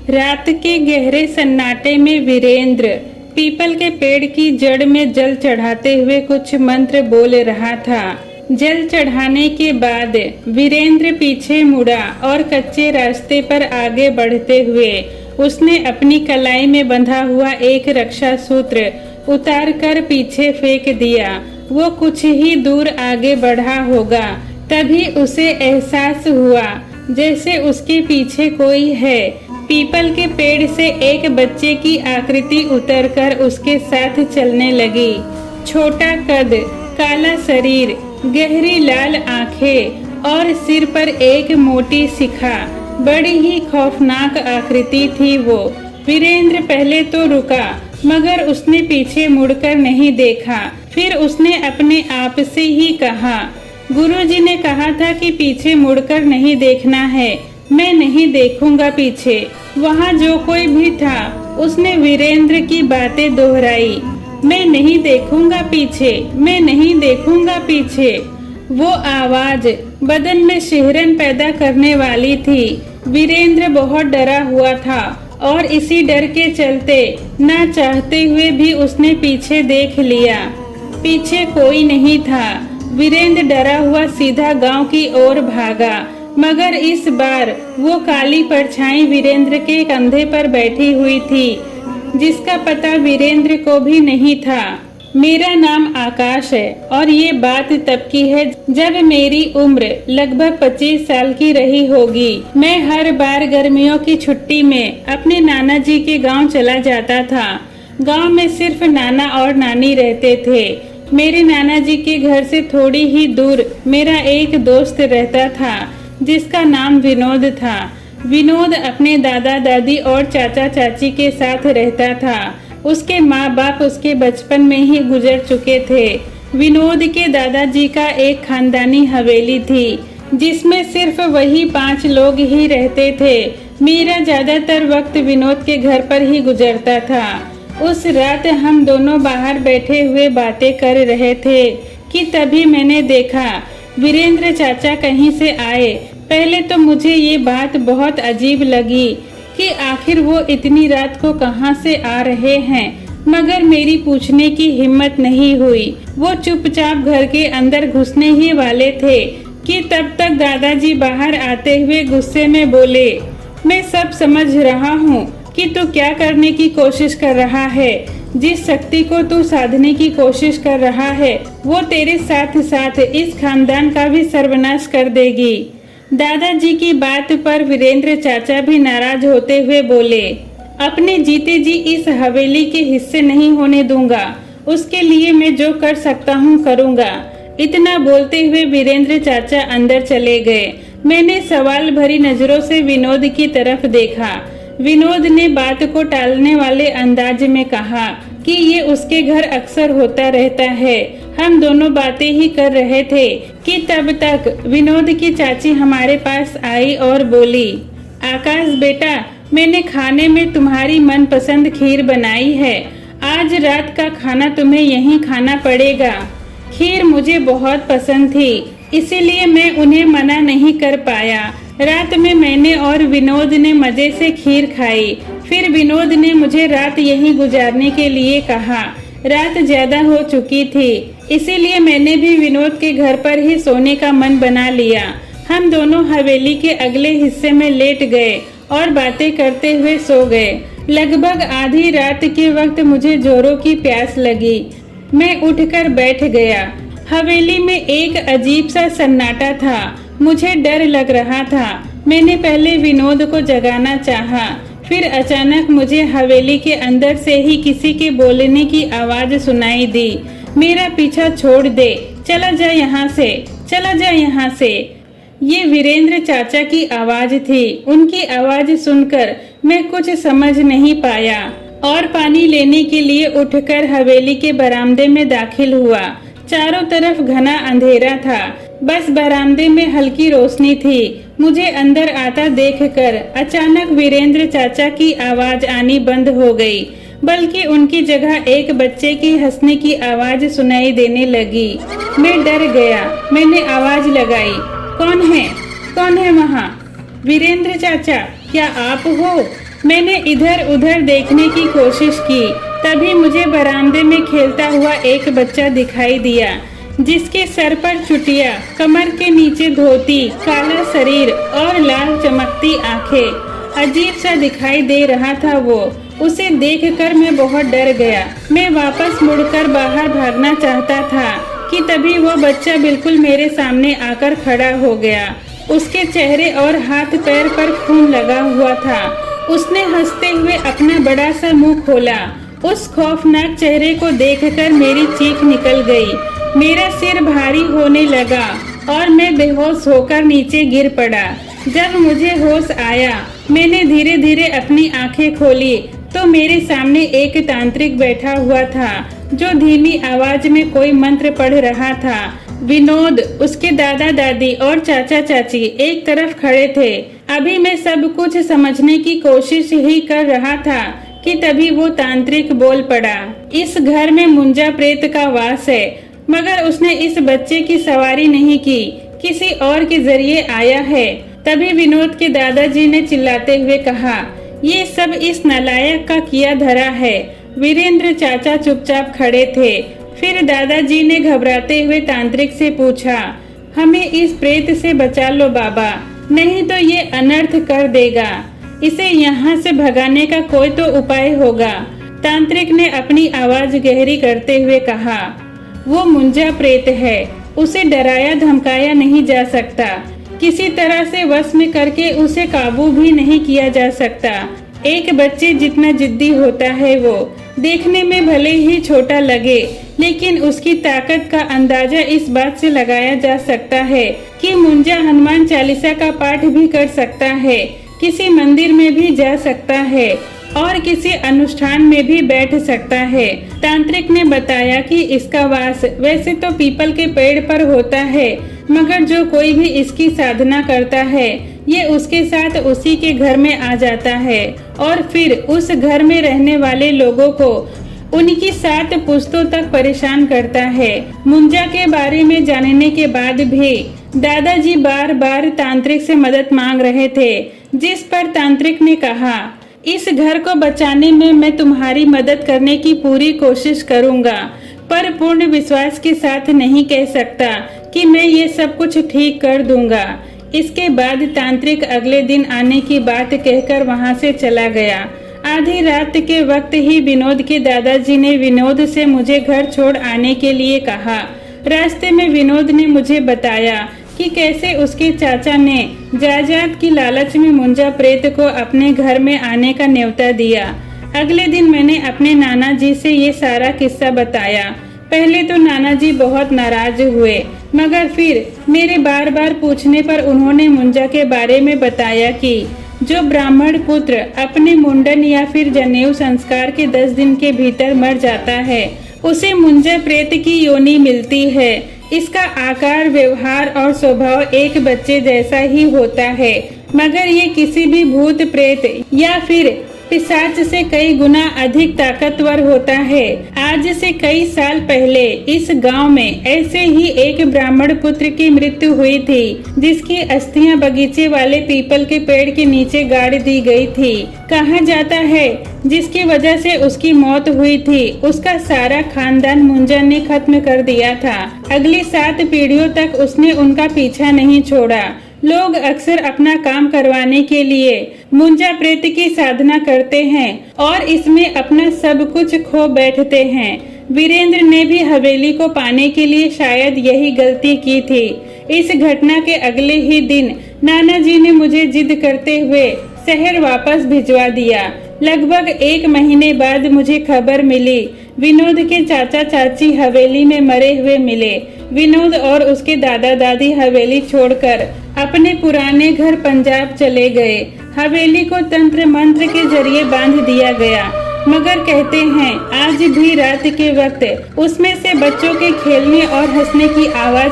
रात के गहरे सन्नाटे में वीरेंद्र पीपल के पेड़ की जड़ में जल चढ़ाते हुए कुछ मंत्र बोल रहा था। जल चढ़ाने के बाद वीरेंद्र पीछे मुड़ा और कच्चे रास्ते पर आगे बढ़ते हुए उसने अपनी कलाई में बंधा हुआ एक रक्षा सूत्र उतार कर पीछे फेंक दिया। वो कुछ ही दूर आगे बढ़ा होगा, तभी उसे एहसास हुआ जैसे उसके पीछे कोई है। पीपल के पेड़ से एक बच्चे की आकृति उतरकर उसके साथ चलने लगी। छोटा कद, काला शरीर, गहरी लाल आंखें और सिर पर एक मोटी शिखा, बड़ी ही खौफनाक आकृति थी वो। वीरेंद्र पहले तो रुका, मगर उसने पीछे मुड़कर नहीं देखा। फिर उसने अपने आप से ही कहा, गुरुजी ने कहा था कि पीछे मुड़कर नहीं देखना है। मैं नहीं देखूंगा पीछे। वहाँ जो कोई भी था उसने वीरेंद्र की बातें दोहराई। मैं नहीं देखूंगा पीछे, मैं नहीं देखूंगा पीछे। वो आवाज बदन में शिहरन पैदा करने वाली थी। वीरेंद्र बहुत डरा हुआ था और इसी डर के चलते ना चाहते हुए भी उसने पीछे देख लिया। पीछे कोई नहीं था। वीरेंद्र डरा हुआ सीधा गांव की ओर भागा, मगर इस बार वो काली परछाई वीरेंद्र के कंधे पर बैठी हुई थी, जिसका पता वीरेंद्र को भी नहीं था। मेरा नाम आकाश है और ये बात तब की है जब मेरी उम्र लगभग 25 साल की रही होगी। मैं हर बार गर्मियों की छुट्टी में अपने नाना जी के गांव चला जाता था। गांव में सिर्फ नाना और नानी रहते थे। मेरे नाना जी के घर से थोड़ी ही दूर मेरा एक दोस्त रहता था, जिसका नाम विनोद था। विनोद अपने दादा दादी और चाचा चाची के साथ रहता था। उसके माँ बाप उसके बचपन में ही गुजर चुके थे। विनोद के दादाजी का एक खानदानी हवेली थी, जिसमें सिर्फ वही 5 लोग ही रहते थे। मेरा ज्यादातर वक्त विनोद के घर पर ही गुजरता था। उस रात हम दोनों बाहर बैठे हुए बातें कर रहे थे कि तभी मैंने देखा वीरेंद्र चाचा कहीं से आए। पहले तो मुझे ये बात बहुत अजीब लगी कि आखिर वो इतनी रात को कहाँ से आ रहे हैं, मगर मेरी पूछने की हिम्मत नहीं हुई। वो चुपचाप घर के अंदर घुसने ही वाले थे कि तब तक दादाजी बाहर आते हुए गुस्से में बोले, मैं सब समझ रहा हूँ कि तू क्या करने की कोशिश कर रहा है। जिस शक्ति को तू साधने की कोशिश कर रहा है वो तेरे साथ साथ इस खानदान का भी सर्वनाश कर देगी। दादाजी की बात पर वीरेंद्र चाचा भी नाराज होते हुए बोले, अपने जीते जी इस हवेली के हिस्से नहीं होने दूंगा। उसके लिए मैं जो कर सकता हूँ करूँगा। इतना बोलते हुए वीरेंद्र चाचा अंदर चले गए। मैंने सवाल भरी नजरों से विनोद की तरफ देखा। विनोद ने बात को टालने वाले अंदाज में कहा कि ये उसके घर अक्सर होता रहता है। हम दोनों बातें ही कर रहे थे कि तब तक विनोद की चाची हमारे पास आई और बोली, आकाश बेटा, मैंने खाने में तुम्हारी मनपसंद खीर बनाई है। आज रात का खाना तुम्हें यहीं खाना पड़ेगा। खीर मुझे बहुत पसंद थी, इसीलिए मैं उन्हें मना नहीं कर पाया। रात में मैंने और विनोद ने मजे से खीर खाई। फिर विनोद ने मुझे रात यहीं गुजारने के लिए कहा। रात ज्यादा हो चुकी थी, इसीलिए मैंने भी विनोद के घर पर ही सोने का मन बना लिया। हम दोनों हवेली के अगले हिस्से में लेट गए और बातें करते हुए सो गए। लगभग आधी रात के वक्त मुझे जोरों की प्यास लगी। मैं उठकर बैठ गया। हवेली में एक अजीब सा सन्नाटा था। मुझे डर लग रहा था। मैंने पहले विनोद को जगाना चाहा, फिर अचानक मुझे हवेली के अंदर से ही किसी के बोलने की आवाज सुनाई दी, मेरा पीछा छोड़ दे, चला जा यहाँ से, चला जा यहाँ से। ये वीरेंद्र चाचा की आवाज थी। उनकी आवाज सुनकर मैं कुछ समझ नहीं पाया और पानी लेने के लिए उठकर हवेली के बरामदे में दाखिल हुआ। चारों तरफ घना अंधेरा था, बस बरामदे में हल्की रोशनी थी। मुझे अंदर आता देखकर अचानक वीरेंद्र चाचा की आवाज आनी बंद हो गई, बल्कि उनकी जगह एक बच्चे की हंसने की आवाज सुनाई देने लगी। मैं डर गया। मैंने आवाज लगाई, कौन है, कौन है वहाँ? वीरेंद्र चाचा, क्या आप हो? मैंने इधर उधर देखने की कोशिश की, तभी मुझे बरामदे में खेलता हुआ एक बच्चा दिखाई दिया, जिसके सर पर चुटिया, कमर के नीचे धोती, काला शरीर और लाल चमकती आंखें। अजीब सा दिखाई दे रहा था वो। उसे देखकर मैं बहुत डर गया। मैं वापस मुड़कर बाहर भागना चाहता था कि तभी वो बच्चा बिल्कुल मेरे सामने आकर खड़ा हो गया। उसके चेहरे और हाथ पैर पर खून लगा हुआ था। उसने हंसते हुए अपना बड़ा सा मुंह खोला। उस खौफनाक चेहरे को देखकर मेरी चीख निकल गई। मेरा सिर भारी होने लगा और मैं बेहोश होकर नीचे गिर पड़ा। जब मुझे होश आया, मैंने धीरे धीरे अपनी आंखें खोली तो मेरे सामने एक तांत्रिक बैठा हुआ था, जो धीमी आवाज में कोई मंत्र पढ़ रहा था। विनोद, उसके दादा दादी और चाचा चाची एक तरफ खड़े थे। अभी मैं सब कुछ समझने की कोशिश ही कर रहा था कि तभी वो तांत्रिक बोल पड़ा। इस घर में मुंजा प्रेत का वास है, मगर उसने इस बच्चे की सवारी नहीं की, किसी और के जरिए आया है। तभी विनोद के दादाजी ने चिल्लाते हुए कहा, ये सब इस नालायक का किया धरा है। वीरेंद्र चाचा चुपचाप खड़े थे। फिर दादाजी ने घबराते हुए तांत्रिक से पूछा, हमें इस प्रेत से बचा लो बाबा, नहीं तो ये अनर्थ कर देगा। इसे यहाँ से भगाने का कोई तो उपाय होगा। तांत्रिक ने अपनी आवाज गहरी करते हुए कहा, वो मुंजा प्रेत है, उसे डराया धमकाया नहीं जा सकता, किसी तरह से वश में करके उसे काबू भी नहीं किया जा सकता। एक बच्चे जितना जिद्दी होता है वो, देखने में भले ही छोटा लगे, लेकिन उसकी ताकत का अंदाजा इस बात से लगाया जा सकता है कि मुंजा हनुमान चालीसा का पाठ भी कर सकता है, किसी मंदिर में भी जा सकता है और किसी अनुष्ठान में भी बैठ सकता है। तांत्रिक ने बताया कि इसका वास वैसे तो पीपल के पेड़ पर होता है, मगर जो कोई भी इसकी साधना करता है, ये उसके साथ उसी के घर में आ जाता है और फिर उस घर में रहने वाले लोगों को उनकी 7 पुश्तों तक परेशान करता है। मुंजा के बारे में जानने के बाद भी दादाजी बार बार तांत्रिक से मदद मांग रहे थे, जिस पर तांत्रिक ने कहा, इस घर को बचाने में मैं तुम्हारी मदद करने की पूरी कोशिश करूंगा, पर पूर्ण विश्वास के साथ नहीं कह सकता कि मैं ये सब कुछ ठीक कर दूंगा। इसके बाद तांत्रिक अगले दिन आने की बात कहकर वहां से चला गया। आधी रात के वक्त ही विनोद के दादाजी ने विनोद से मुझे घर छोड़ आने के लिए कहा। रास्ते में विनोद ने मुझे बताया कि कैसे उसके चाचा ने जायदाद की लालच में मुंजा प्रेत को अपने घर में आने का न्योता दिया। अगले दिन मैंने अपने नाना जी से ये सारा किस्सा बताया। पहले तो नाना जी बहुत नाराज हुए, मगर फिर मेरे बार बार पूछने पर उन्होंने मुंजा के बारे में बताया कि जो ब्राह्मण पुत्र अपने मुंडन या फिर जनेऊ संस्कार के 10 दिन के भीतर मर जाता है, उसे मुंजा प्रेत की योनि मिलती है। इसका आकार, व्यवहार और स्वभाव एक बच्चे जैसा ही होता है, मगर ये किसी भी भूत प्रेत या फिर पिशाच से कई गुना अधिक ताकतवर होता है। आज से कई साल पहले इस गांव में ऐसे ही एक ब्राह्मण पुत्र की मृत्यु हुई थी, जिसकी अस्थियां बगीचे वाले पीपल के पेड़ के नीचे गाड़ दी गई थी। कहा जाता है जिसकी वजह से उसकी मौत हुई थी, उसका सारा खानदान मुंजा ने खत्म कर दिया था। अगली 7 पीढ़ियों तक उसने उनका पीछा नहीं छोड़ा। लोग अक्सर अपना काम करवाने के लिए मुंजा प्रेत की साधना करते हैं और इसमें अपना सब कुछ खो बैठते हैं। वीरेंद्र ने भी हवेली को पाने के लिए शायद यही गलती की थी। इस घटना के अगले ही दिन नाना जी ने मुझे जिद करते हुए शहर वापस भिजवा दिया। लगभग 1 महीने बाद मुझे खबर मिली, विनोद के चाचा चाची हवेली में मरे हुए मिले। विनोद और उसके दादा दादी हवेली छोड़कर अपने पुराने घर पंजाब चले गए। हवेली को तंत्र मंत्र के जरिए बांध दिया गया, मगर कहते हैं आज भी रात के वक्त उसमें से बच्चों के खेलने और हंसने की आवाज